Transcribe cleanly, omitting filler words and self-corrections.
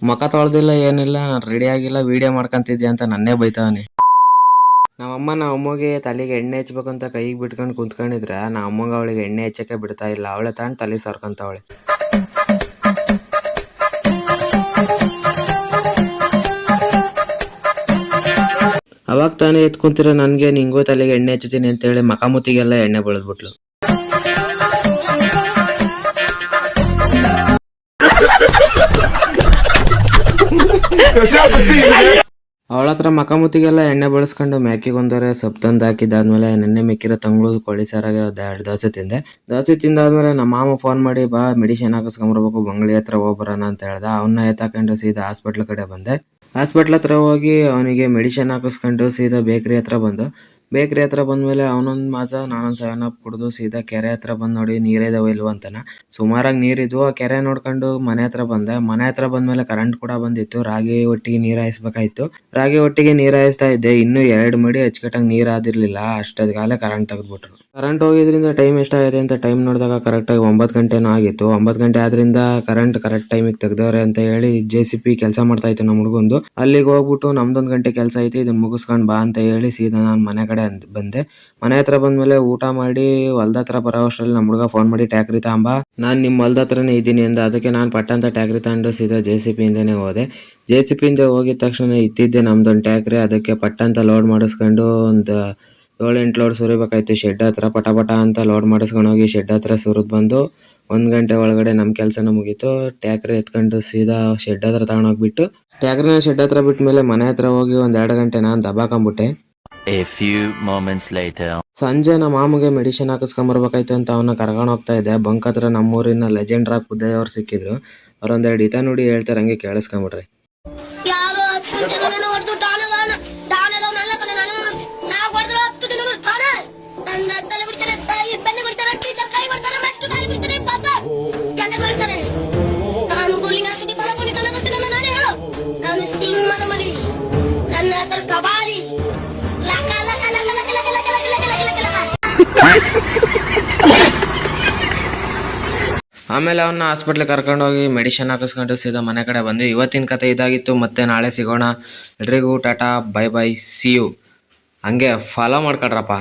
ಮುಖ ತೊಳ್ದಿಲ್ಲ ಏನಿಲ್ಲ, ರೆಡಿ ಆಗಿಲ್ಲ, ವಿಡಿಯೋ ಮಾಡ್ಕೊಂತಿದ್ದೆ ಅಂತ ನನ್ನೇ ಬೈತಾವನೆ. ನಮ್ಮಮ್ಮಗೆ ತಲೆಗೆ ಎಣ್ಣೆ ಹಚ್ಬೇಕಂತ ಕೈಗೆ ಬಿಟ್ಕೊಂಡು ಕುಂತ್ಕೊಂಡಿದ್ರೆ ಅಮ್ಮಂಗೆ ಅವಳಿಗೆ ಎಣ್ಣೆ ಹಚ್ಚಕ್ಕೆ ಬಿಡ್ತಾ ಇಲ್ಲ. ಅವಳೆ ತಾಂಡು ತಲೆ ಸರ್ಕೊಂತವಳೆ. ಅವಾಗ ತಾನೇ ಎತ್ಕೊಂತಿರೋ ನನಗೆ ನಿಂಗೂ ತಲೆಗೆ ಎಣ್ಣೆ ಹಚ್ಚುತ್ತೀನಿ ಅಂತೇಳಿ ಮಕಾಮುತ್ತಿಗೆಲ್ಲ ಎಣ್ಣೆ ಬೆಳೆದ್ಬಿಟ್ಲು. ಅವಳ ಹತ್ರ ಮಕಾಮುತ್ತಿಗೆಲ್ಲ ಎಣ್ಣೆ ಬಳಸ್ಕೊಂಡು ಮ್ಯಾಕಿಗೊಂದರೆ ಸೊಪ್ಪು ತಂದು ಹಾಕಿದ್ದಾದ್ಮೇಲೆ ನೆನ್ನೆ ಮಿಕ್ಕಿರೋ ತಂಗಳು ಕೋಳಿ ಸಾರಾಗೆ 2 ದೋಸೆ ತಿಂದೆ. ದೋಸೆ ತಿಂದಾದ್ಮೇಲೆ ನಮ್ಮ ಮಾಮ ಫೋನ್ ಮಾಡಿ ಬಾ ಮೆಡಿಸಿನ್ ಹಾಕಿಸ್ಕೊಂಬರ್ಬೇಕು, ಬಂಗ್ಳಿ ಹತ್ರ ಹೋಗ್ಬರೋಣ ಅಂತ ಹೇಳ್ದ. ಅವನ್ನ ಎತ್ತಾಕೊಂಡು ಸೀದಾ ಹಾಸ್ಪಿಟ್ಲ್ ಕಡೆ ಬಂದೆ. ಹಾಸ್ಪಿಟ್ಲ್ ಹತ್ರ ಹೋಗಿ ಅವನಿಗೆ ಮೆಡಿಸಿನ್ ಹಾಕಿಸ್ಕೊಂಡು ಸೀದಾ ಬೇಕ್ರಿ ಹತ್ರ ಬಂದ್ಮೇಲೆ ಅವನೊಂದು ಮಾಜ ನಾನೊಂದು 7 ಅಪ್ ಕುಡಿದು ಸೀದಾ ಕೆರೆ ಹತ್ರ ಬಂದು ನೋಡಿ ನೀರಿದಾವ ಇಲ್ವ ಅಂತಾನ. ಸುಮಾರಾಗಿ ನೀರಿದ್ವು. ಆ ಕೆರೆ ನೋಡ್ಕೊಂಡು ಮನೆ ಹತ್ರ ಬಂದೆ. ಮನೆ ಹತ್ರ ಬಂದ್ಮೇಲೆ ಕರೆಂಟ್ ಕೂಡ ಬಂದಿತ್ತು. ರಾಗಿ ಒಟ್ಟಿಗೆ ನೀರು ಹಾಯಿಸ್ಬೇಕಾಯ್ತು. ರಾಗಿ ಒಟ್ಟಿಗೆ ನೀರು ಹಾಯಿಸ್ತಾ ಇದ್ದೆ. ಇನ್ನೂ 2 ಮಡಿ ಅಚ್ಚುಕಟ್ಟಾಗಿ ನೀರು ಆದಿರ್ಲಿಲ್ಲ. ಅಷ್ಟೊತ್ತಿಗಾಲೇ ಕರೆಂಟ್ ತೆಗೆದ್ಬಿಟ್ರು. ಕರೆಂಟ್ ಹೋಗಿದ್ರಿಂದ ಟೈಮ್ ಎಷ್ಟಾಗಿದೆ ಅಂತ ಟೈಮ್ ನೋಡಿದಾಗ ಕರೆಕ್ಟಾಗಿ 9 ಗಂಟೆನೂ ಆಗಿತ್ತು. 9 ಗಂಟೆ ಆದ್ರಿಂದ ಕರೆಕ್ಟ್ ಟೈಮಿಗೆ ತೆಗ್ದವ್ರೆ ಅಂತ ಹೇಳಿ JCP ಕೆಲಸ ಮಾಡ್ತಾ ಇತ್ತು ನಮ್ಮ ಹುಡುಗಂದು. ಅಲ್ಲಿಗೆ ಹೋಗ್ಬಿಟ್ಟು ನಮ್ದೊಂದು ಗಂಟೆ ಕೆಲಸ ಐತಿ, ಇದನ್ನ ಮುಗಿಸ್ಕೊಂಡು ಬಾ ಅಂತ ಹೇಳಿ ಸೀದಾ ನಾನು ಮನೆ ಕಡೆ ಬಂದೆ. ಮನೆ ಹತ್ರ ಬಂದ್ಮೇಲೆ ಊಟ ಮಾಡಿ ಹೊಲ್ದ ಹತ್ರ ಬರೋ ಅಷ್ಟರಲ್ಲಿ ನಮ್ಮ ಹುಡುಗ ಫೋನ್ ಮಾಡಿ ಟ್ಯಾಕ್ರಿ ತಗೊಂಬ, ನಾನು ನಿಮ್ಮ ಹೊಲ್ದ ಹತ್ರನೇ ಇದ್ದೀನಿ ಅಂದ. ಅದಕ್ಕೆ ನಾನು ಪಟ್ಟಂತ ಟ್ಯಾಕ್ರಿ ತಗೊಂಡು ಸೀದಾ JCP ಇಂದನೇ ಹೋದೆ. JCP ಇಂದ ಹೋಗಿದ ತಕ್ಷಣ ಇತ್ತಿದ್ದೆ ನಮ್ದೊಂದು ಟ್ಯಾಕ್ರಿ. ಅದಕ್ಕೆ ಪಟ್ಟಂತ ಲೋಡ್ ಮಾಡಿಸ್ಕೊಂಡು ಒಂದು 7-8 ಲೋಡ್ ಸುರಿಬೇಕಾಯ್ತು. ಶೆಡ್ ಹತ್ರ ಪಟ ಅಂತ ಲೋಡ್ ಮಾಡಿಸ್ಕೊಂಡು ಹೋಗಿ ಶೆಡ್ ಹತ್ರ ಸುರಿದು ಬಂದು 1 ಗಂಟೆ ಒಳಗಡೆ ನಮ್ಮ ಕೆಲಸನ ಮುಗೀತು. ಟ್ಯಾಕ್ರಿ ಎತ್ಕೊಂಡು ಸೀದಾ ಶೆಡ್ ಹತ್ರ ತಗೊಂಡೋಗ್ಬಿಟ್ಟು ಟ್ಯಾಕ್ರಿನ ಶೆಡ್ ಹತ್ರ ಬಿಟ್ಟ ಮೇಲೆ ಮನೆ ಹತ್ರ ಹೋಗಿ 1-2 ಗಂಟೆ ನಾನು ದಬಾಕೊಂಬಿಟ್ಟೆ. ಸಂಜೆ ನಮ್ಮ ಮಾಮಗೆ ಮೆಡಿಸಿನ್ ಹಾಕಿಸ್ಕೊಂಬರ್ಬೇಕಾಯ್ತು ಅಂತ ಅವನ್ನ ಕರ್ಕೊಂಡು ಹೋಗ್ತಾ ಇದ್ದೆ. ಬಂಕ್ ಹತ್ರ ನಮ್ಮೂರಿನ ಲೆಜೆಂಡ್ ರಾಕ್ ಉದಯ್ ಅವ್ರು ಸಿಕ್ಕಿದ್ರು. ಅವ್ರೊಂದೆರಡು ಹಿತ ನುಡಿ ಹೇಳ್ತಾರೆ, ಹಂಗೆ ಕೇಳಿಸ್ಕೊಂಬಿಡ್ರಿ. ಆಮೇಲೆ ಅವನ್ನ ಹಾಸ್ಪಿಟ್ಲಿಗೆ ಕರ್ಕೊಂಡೋಗಿ ಮೆಡಿಸಿನ್ ಹಾಕಿಸ್ಕೊಂಡು ಸೀದಾ ಮನೆ ಕಡೆ ಬಂದ್ವಿ. ಇವತ್ತಿನ ಕತೆ ಇದಾಗಿತ್ತು. ಮತ್ತೆ ನಾಳೆ ಸಿಗೋಣ. ಎಲ್ರಿಗೂ tata, bye bye, see you. ಹಂಗೆ ಫಾಲೋ ಮಾಡ್ಕೊಳ್ರಪ್ಪ.